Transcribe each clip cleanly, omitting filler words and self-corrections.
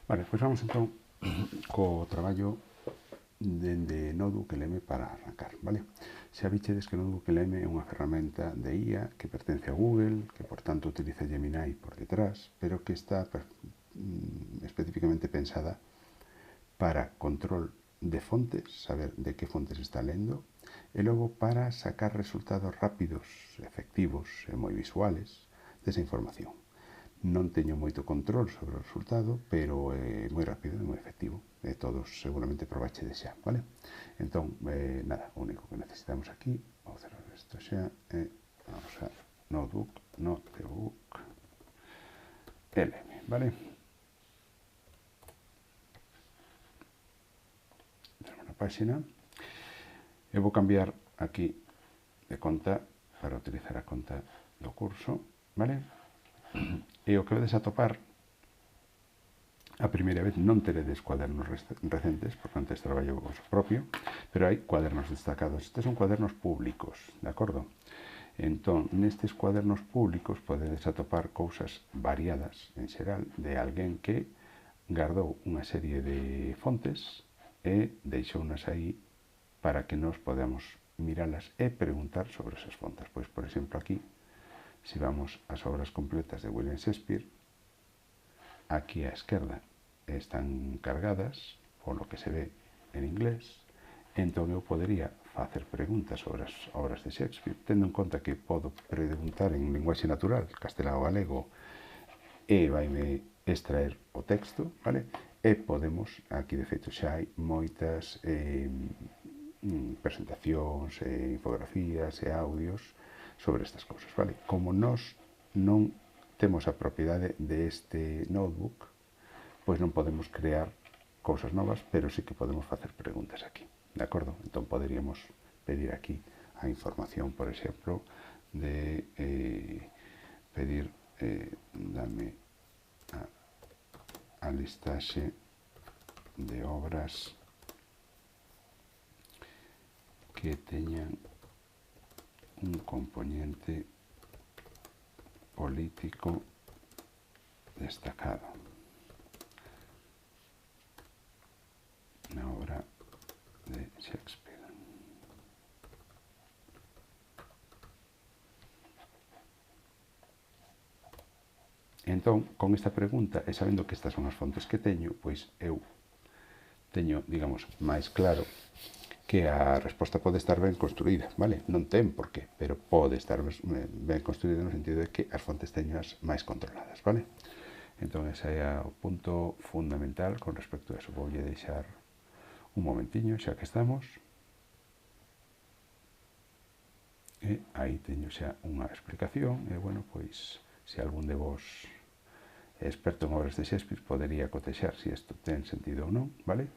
Vale, pois vamos entón co traballo dende NodeBookLM para arrancar, vale? Xa bichedes que NodeBookLM é unha ferramenta de IA que pertence a Google, que por tanto utiliza Gemini por detrás, pero que está especificamente pensada para control de fontes, saber de que fontes está lendo, e logo para sacar resultados rápidos, efectivos e moi visuales desa información. Non teño moito control sobre o resultado, pero é moi rápido e moi efectivo. E todos seguramente probache de xa, vale? Entón, nada, o único que necesitamos aquí, vou cerrar isto xa, vamos a notebook LM, vale? Temos na páxina. Eu vou cambiar aquí de conta para utilizar a conta do curso, vale? E o que vedes atopar a primeira vez non teredes cuadernos recentes, porque antes traballo o propio, pero hai cuadernos destacados. Estes son cuadernos públicos, de acordo? Entón, nestes cuadernos públicos podedes atopar cousas variadas, en xeral, de alguén que guardou unha serie de fontes e deixounas aí para que nos podamos miralas e preguntar sobre esas fontes. Pois, por exemplo, aquí, se vamos ás obras completas de William Shakespeare, aquí á esquerda están cargadas, polo que se ve en inglés, entón eu podería facer preguntas sobre as obras de Shakespeare, tendo en conta que podo preguntar en linguaxe natural, castelao galego, e vaime extraer o texto, vale? E podemos, aquí de feito xa hai moitas presentacións, infografías e audios sobre estas cousas, vale? Como nós non temos a propiedade deste notebook, pois non podemos crear cousas novas, pero sí que podemos facer preguntas aquí, de acordo? Entón poderíamos pedir aquí a información, por exemplo, de pedir dame a listaxe de obras que teñan un componente político destacado na obra de Shakespeare. Entón, con esta pregunta e sabendo que estas son as fontes que teño, pois eu teño, digamos, máis claro que a resposta pode estar ben construída, vale? Non ten por qué, pero pode estar ben construída no sentido de que as fontes teñas máis controladas, vale? Entón, ese é o punto fundamental con respecto a eso. Voulle deixar un momentiño, xa que estamos. E aí teño xa unha explicación, e, bueno, pois, se algún de vos é experto en obras de Shakespeare, podería cotexar se isto ten sentido ou non, vale?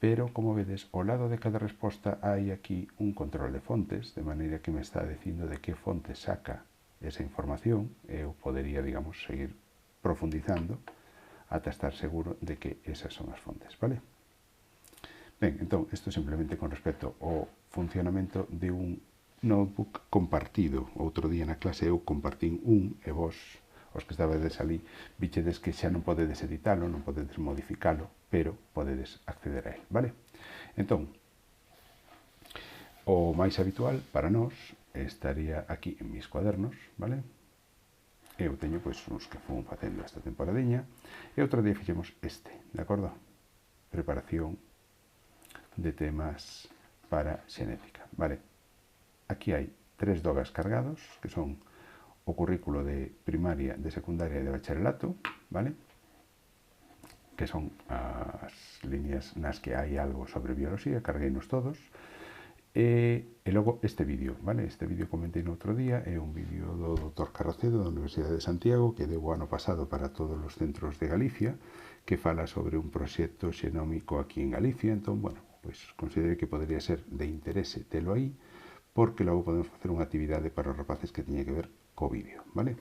Pero, como vedes, ao lado de cada resposta hai aquí un control de fontes, de maneira que me está dicindo de que fonte saca esa información, e eu podería, digamos, seguir profundizando ata estar seguro de que esas son as fontes, vale? Ben, entón, isto simplemente con respecto ao funcionamento de un notebook compartido. Outro día na clase eu compartín un e vos, os que estabades ali, bichedes que xa non podedes editalo, non podedes modificalo, pero podedes acceder a él, vale? Entón, o máis habitual para nós estaría aquí en mis cuadernos, vale? Eu teño, pois, uns que fun facendo esta temporadiña, e outro día fixemos este, de acordo? Preparación de temas para xenética, vale? Aquí hai 3 dogas cargados, que son o currículo de primaria, de secundaria e de bacharelato, vale? Que son as líneas nas que hai algo sobre bioloxía, cargueinos todos, e logo este vídeo, vale? Este vídeo comentei no outro día, é un vídeo do Dr. Carracedo da Universidade de Santiago, que deu o ano pasado para todos os centros de Galicia, que fala sobre un proxecto xenómico aquí en Galicia. Entón, bueno, pois considerei que podría ser de interese telo aí, porque logo podemos facer unha actividade para os rapaces que teña que ver co vídeo, vale?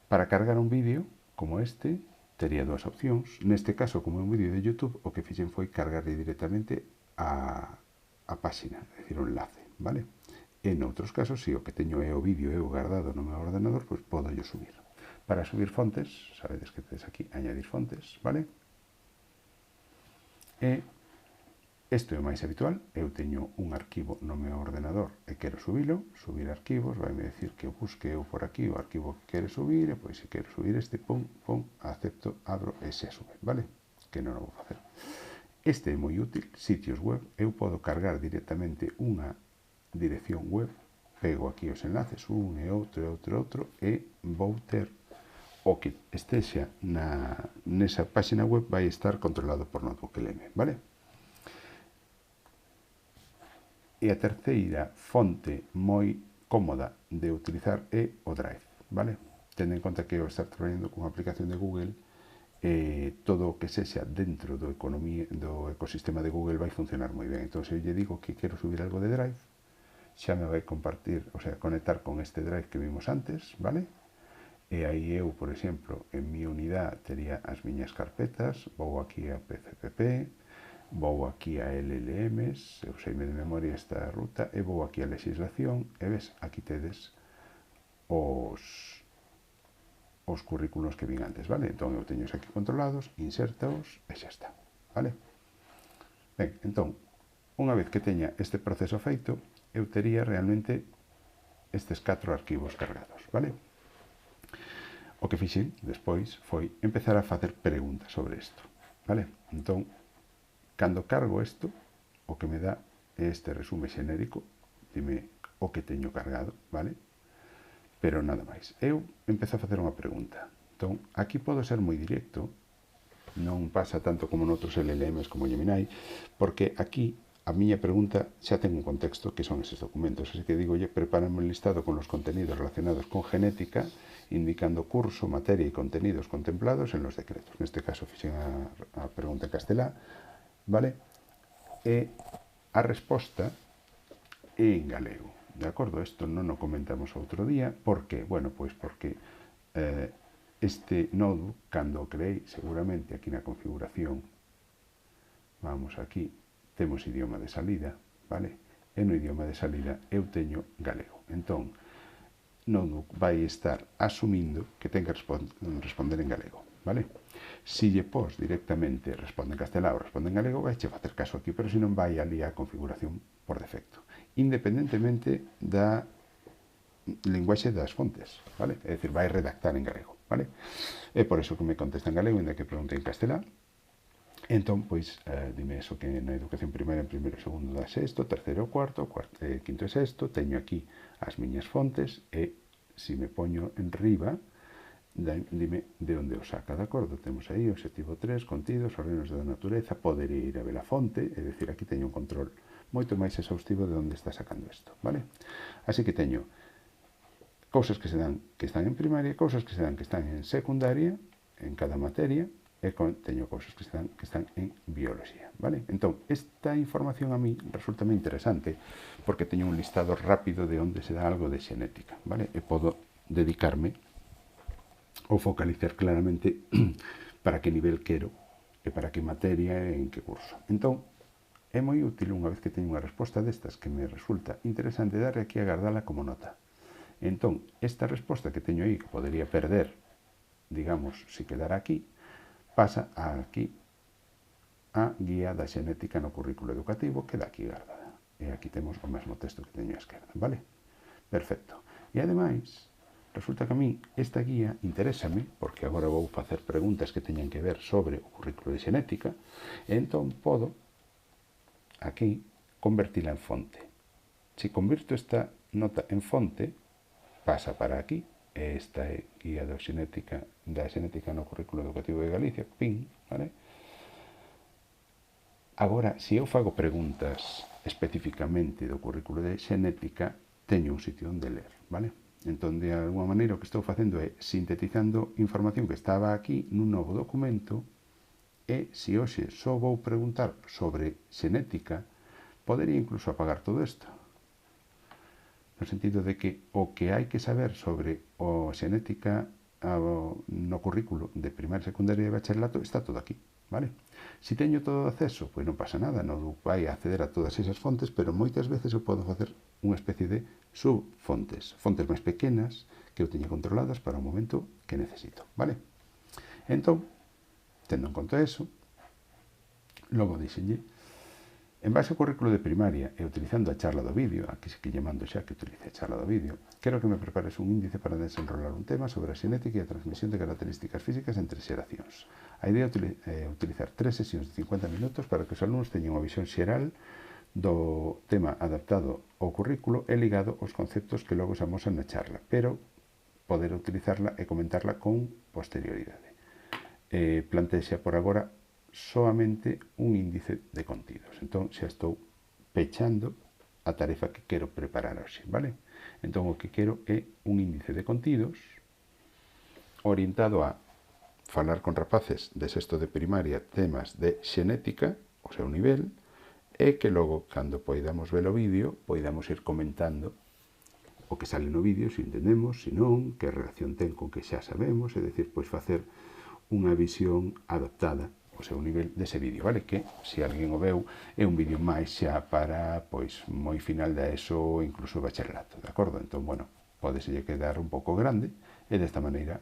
Para cargar un vídeo como este, tería dúas opcións. Neste caso, como é un vídeo de YouTube, o que fixen foi cargarle directamente a páxina, é dicir, o enlace, vale? En outros casos, se o que teño é o vídeo eu guardado no meu ordenador, pois podo yo subir. Para subir fontes, sabedes que tedes aquí añadir fontes, vale? E isto é o máis habitual. Eu teño un arquivo no meu ordenador e quero subilo, subir arquivos, vai me decir que busque eu por aquí o arquivo que quere subir, e pois se quero subir este, pum, pum, acepto, abro e se sube, vale? Que non o vou facer. Este é moi útil, sitios web. Eu podo cargar directamente unha dirección web, pego aquí os enlaces, un e outro, e vou ter o que estexa nesa página web vai estar controlado por NotebookLM, vale? E a terceira fonte moi cómoda de utilizar é o Drive, vale? Tendo en conta que eu estar traballando con a aplicación de Google, todo o que sexa dentro do ecosistema de Google vai funcionar moi ben. Entón, se eu lle digo que quero subir algo de Drive, xa me vai compartir, o sea, conectar con este Drive que vimos antes, vale? E aí eu, por exemplo, en mi unidade tería as miñas carpetas, vou aquí a PCPP, vou aquí a LLMs, eu seime de memoria esta ruta, e vou aquí a legislación, e ves, aquí tedes os currículos que vin antes, vale? Entón eu teño aquí controlados, insertaos e xa está, vale? Ben, entón, unha vez que teña este proceso feito, eu tería realmente estes 4 arquivos cargados, vale? O que fixen despois foi empezar a facer preguntas sobre isto, vale? Entón, cando cargo isto, o que me dá é este resume xenérico, dime o que teño cargado, vale? Pero nada máis. Eu empezo a facer unha pregunta. Entón, aquí podo ser moi directo, non pasa tanto como noutros LLMs como Gemini, porque aquí a miña pregunta xa ten un contexto que son eses documentos, así que digo, prepárame un listado con los contenidos relacionados con genética, indicando curso, materia e contenidos contemplados en los decretos. Neste caso fixen a pregunta en castelá, vale? E a resposta é en galego, de acordo? Isto non o comentamos outro día. Por que? Bueno, pois porque este nodo, cando o creei, seguramente aquí na configuración, vamos aquí, temos idioma de salida, vale? E no idioma de salida eu teño galego. Entón, Notebook vai estar asumindo que ten que responder en galego, vale? Si lle pos directamente responde en castelá ou responde en galego, vai che facer caso aquí, pero se non vai ali a configuración por defecto, independentemente da linguaxe das fontes, vale? É dicir, vai redactar en galego, vale? É por eso que me contesta en galego, ainda que pregunte en castelá. Entón, pois, dime eso, que na educación primaria en primeiro e segundo da sexto, terceiro e cuarto, quinto e sexto, teño aquí as miñas fontes, e se me poño en riba, dime de onde o saca, de acordo? Temos aí obxectivo 3, contidos, os reinos da natureza, podería ir a ver a fonte, é dicir, aquí teño un control moito máis exhaustivo de onde está sacando isto, vale? Así que teño cousas que se dan que están en primaria, cousas que se dan que están en secundaria, en cada materia, e teño cousas que están en biología, vale? Entón, esta información a mí resulta moi interesante porque teño un listado rápido de onde se dá algo de xenética, vale? E podo dedicarme ou focalizar claramente para que nivel quero e para que materia e en que curso. Entón, é moi útil unha vez que teño unha resposta destas que me resulta interesante darle aquí a guardala como nota. Entón, esta resposta que teño aí, que podería perder, digamos, se quedara aquí, pasa aquí a guía da xenética no currículo educativo, que dá aquí guardada. E aquí temos o mesmo texto que teño á esquerda, vale? Perfecto. E ademais, resulta que a mí esta guía interésame, porque agora vou facer preguntas que teñan que ver sobre o currículo de xenética, e entón podo, aquí, convertila en fonte. Se convirto esta nota en fonte, pasa para aquí, esta é guía da xenética no currículo educativo de Galicia, PIN, vale? Agora, se eu fago preguntas especificamente do currículo de xenética, teño un sitio onde ler, vale? Entón, de alguma maneira, o que estou facendo é sintetizando información que estaba aquí nun novo documento, e se hoxe só vou preguntar sobre xenética, podería incluso apagar todo isto, no sentido de que o que hai que saber sobre a xenética no currículo de primaria, secundaria e bacharelato está todo aquí, vale? Se teño todo o acceso, pois non pasa nada, non vai acceder a todas esas fontes, pero moitas veces eu podo facer unha especie de subfontes, fontes máis pequenas que eu teña controladas para o momento que necesito, vale? Entón, tendo en conta eso, logo dixenlle, en base ao currículo de primaria e utilizando a charla do vídeo, aquí sí que lle mando xa que utilice a charla do vídeo, quero que me prepares un índice para desenrolar un tema sobre a xenética e a transmisión de características físicas entre xeracións. A idea é utilizar 3 sesións de 50 minutos para que os alumnos teñan unha visión xeral do tema adaptado ao currículo e ligado aos conceptos que logo se amosan na charla, pero poder utilizarla e comentarla con posterioridade. Plantexa por agora soamente un índice de contidos. Entón, xa estou pechando a tarefa que quero preparar hoxe, vale? Entón, o que quero é un índice de contidos orientado a falar con rapaces de sexto de primaria temas de xenética, o seu nivel, e que logo, cando poidamos ver o vídeo, poidamos ir comentando o que sale no vídeo, se entendemos, se non, que relación ten con que xa sabemos, é dicir, pois facer unha visión adaptada ao seu nivel dese vídeo, vale? Que, se alguén o veu, é un vídeo máis xa para, pois, moi final da ESO ou incluso bacharelato, de acordo? Entón, bueno, podeselle quedar un pouco grande e desta maneira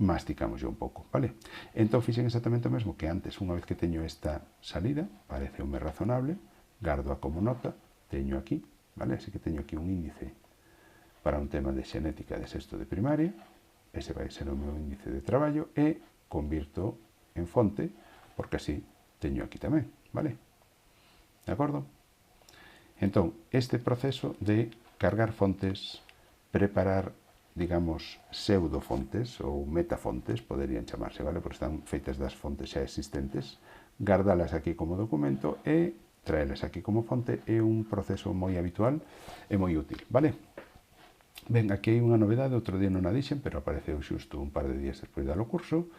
masticamos un pouco, vale? Entón, fixen exactamente o mesmo que antes, unha vez que teño esta salida, pareceume razonable, gardoa como nota, teño aquí, vale? Así que teño aquí un índice para un tema de xenética de sexto de primaria, ese vai ser o meu índice de traballo e convirto en fonte, porque así teño aquí tamén, vale? De acordo? Entón, este proceso de cargar fontes, preparar, digamos, pseudofontes ou metafontes, poderían chamarse, vale? Porque están feitas das fontes xa existentes, gardalas aquí como documento e traelas aquí como fonte é un proceso moi habitual e moi útil, vale? Ben, aquí hai unha novedade, outro día non a dixen, pero apareceu xusto un par de días despois do curso,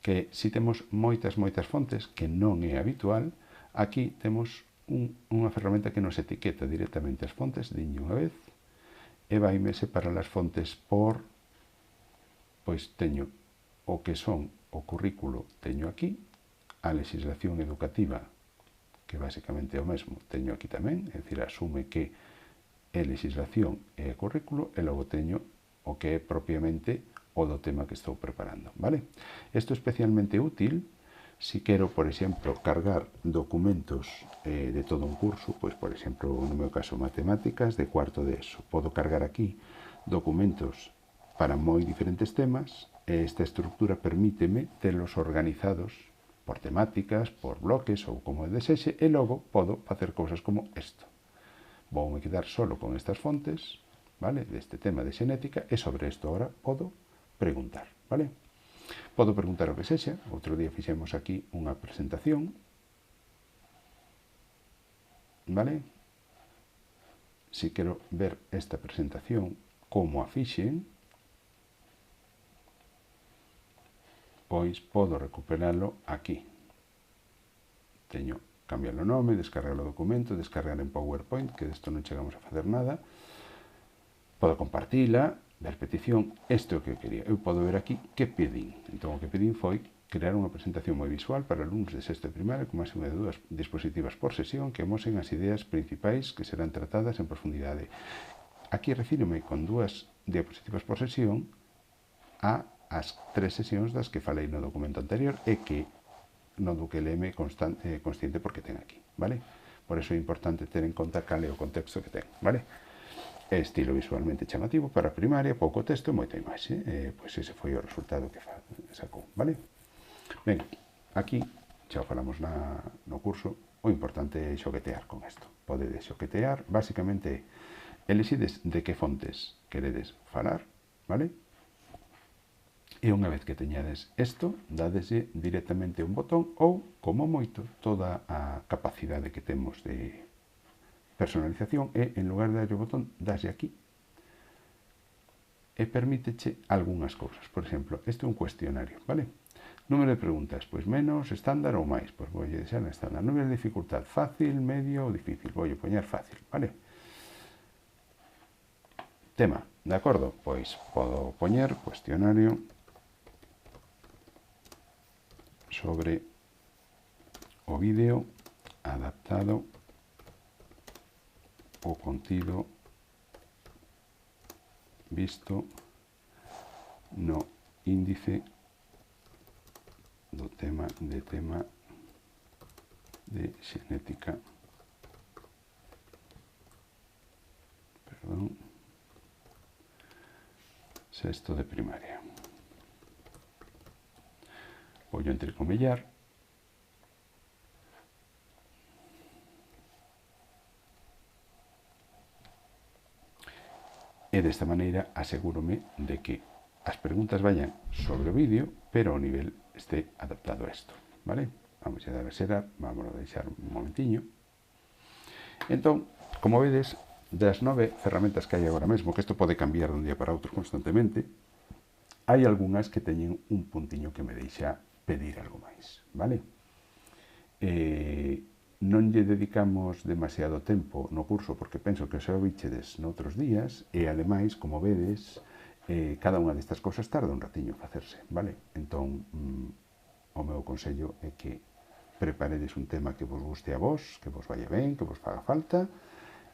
que si temos moitas fontes, que non é habitual, aquí temos unha ferramenta que nos etiqueta directamente as fontes, diño unha vez, e vaime separar as fontes por, pois teño o que son o currículo, teño aquí, a legislación educativa, que basicamente é o mesmo, teño aquí tamén, é dicir, asume que é legislación e currículo, e logo teño o que é propiamente o do tema que estou preparando, vale? Isto é especialmente útil si quero, por exemplo, cargar documentos de todo un curso, pois, por exemplo, no meu caso, matemáticas de cuarto de ESO. Podo cargar aquí documentos para moi diferentes temas e esta estructura permíteme telos organizados por temáticas, por bloques ou como desexe, e logo podo facer cousas como isto. Voume quedar solo con estas fontes, vale, deste tema de xenética, e sobre isto ahora podo preguntar, vale? Podo preguntar o que sexa. Outro día fixemos aquí unha presentación, vale? Si quero ver esta presentación como a fixen, pois podo recuperalo aquí. Teño cambiar o nome, descargar o documento, descargar en PowerPoint, que desto non chegamos a facer nada. Podo compartila, ver petición, isto é o que eu quería. Eu podo ver aquí que pedín. Entón, o que pedín foi crear unha presentación moi visual para alumnos de sexto de primaria con máximo de 2 dispositivas por sesión que amosen as ideas principais que serán tratadas en profundidade. Aquí refírome con 2 diapositivas por sesión a as 3 sesións das que falei no documento anterior e que no do que leme consciente porque ten aquí, vale? Por eso é importante ter en conta cal é o contexto que ten, vale? Estilo visualmente chamativo para primaria, pouco texto e moita imaxe. Pois ese foi o resultado que sacou, vale? Ben, aquí xa falamos no curso, o importante é xoguetear con isto. Podedes xoguetear, basicamente, elixides de que fontes queredes falar, vale? E unha vez que teñades isto, dadeslle directamente un botón ou, como moito, toda a capacidade que temos de personalización e, en lugar de darlle o botón, daslle aquí e permíteche algunhas cousas. Por exemplo, este é un cuestionario, vale? Número de preguntas, pois menos, estándar ou máis, pois vou deixar na estándar. Número de dificultad, fácil, medio ou difícil, vou poñer fácil, vale? Tema, de acordo? Pois podo poñer cuestionario sobre o vídeo adaptado o contido visto no índice do tema de xenética, perdón, sexto de primaria. Voy a entrecomillar. E desta maneira asegúrome de que as preguntas vayan sobre o vídeo, pero o nivel este adaptado a isto, vale? Vamos a dar a xerar, vamos a deixar un momentiño. Entón, como vedes, das 9 ferramentas que hai agora mesmo, que isto pode cambiar dun día para outro constantemente, hai algunhas que teñen un puntiño que me deixa pedir algo máis, vale? Non lle dedicamos demasiado tempo no curso porque penso que xa o bichedes noutros días e ademais, como vedes, cada unha destas cousas tarda un ratiño en facerse, vale? Entón, o meu consello é que preparedes un tema que vos guste a vos, que vos vaya ben, que vos faga falta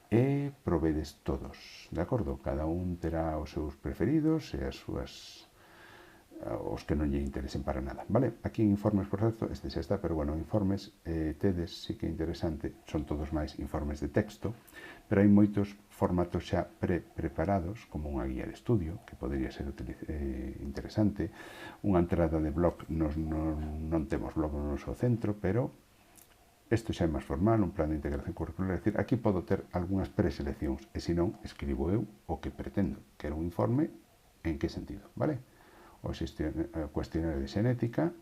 e provedes todos, de acordo? Cada un terá os seus preferidos e as súas os que non lle interesen para nada, vale? Aquí en informes, por certo, este xa está, pero bueno, informes tedes, sí que é interesante, son todos máis informes de texto, pero hai moitos formatos xa preparados, como unha guía de estudio, que podría ser interesante, unha entrada de blog, non temos blog no noso centro, pero isto xa é máis formal, un plan de integración curricular, é dicir, aquí podo ter algunhas preseleccións, e se non, escribo eu o que pretendo, que era un informe, en que sentido, vale? O cuestionario de xenética,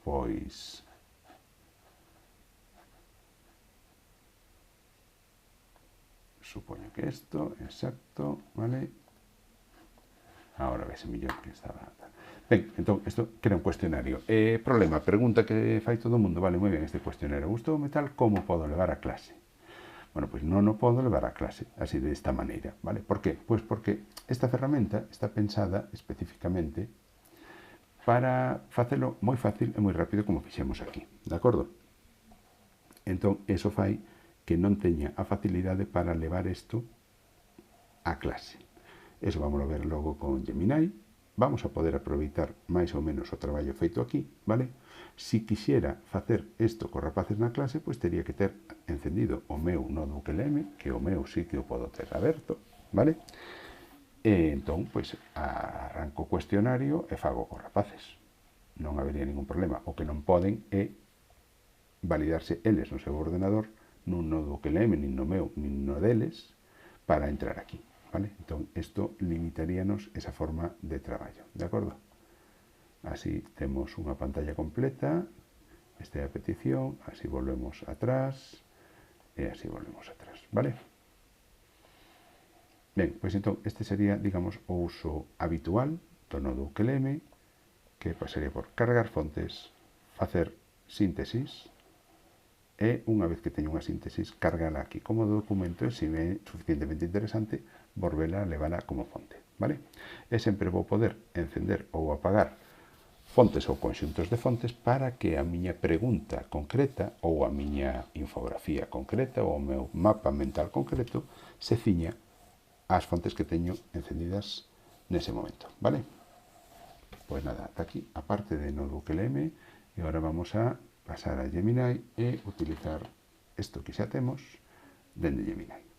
pois supoño que isto, exacto, vale? Ahora vese mellor que estaba. Ben, entón, isto que era un cuestionario. Problema, pregunta que fai todo o mundo, vale, moi ben, este cuestionario gustoume tal, como podo levar a clase? Bueno, pois non o podo levar a clase así de esta maneira, vale? Por que? Pois porque esta ferramenta está pensada especificamente para facelo moi fácil e moi rápido como fixemos aquí, de acordo? Entón, eso fai que non teña a facilidade para levar isto a clase. Eso vamos a ver logo con Gemini. Vamos a poder aproveitar máis ou menos o traballo feito aquí, vale? Si quixera facer isto cos rapaces na clase, pois teria que ter encendido o meu notebook LM, que o meu sí que o podo ter aberto, vale? E entón, pois, arranco o cuestionario e fago cos rapaces. Non habería ningún problema. O que non poden é validarse eles no seu ordenador, nun notebook LM, nin no meu, nin no deles, para entrar aquí. ¿Vale? Entón, isto limitaríanos esa forma de traballo, de acordo? Así temos unha pantalla completa, esta é a petición, así volvemos atrás, e así volvemos atrás, vale? Ben, pois entón, este sería, digamos, o uso habitual do notebook LM, que pasaría por cargar fontes, facer síntesis, e unha vez que teño unha síntesis, cargala aquí como documento e se me é suficientemente interesante, volvela a levala como fonte, vale? E sempre vou poder encender ou apagar fontes ou conxuntos de fontes para que a miña pregunta concreta ou a miña infografía concreta ou o meu mapa mental concreto se ciña ás fontes que teño encendidas nese momento, vale? Pois nada, ata aquí a parte de notebook LM e agora vamos a pasar a Gemini e utilizar isto que xa temos dende Gemini.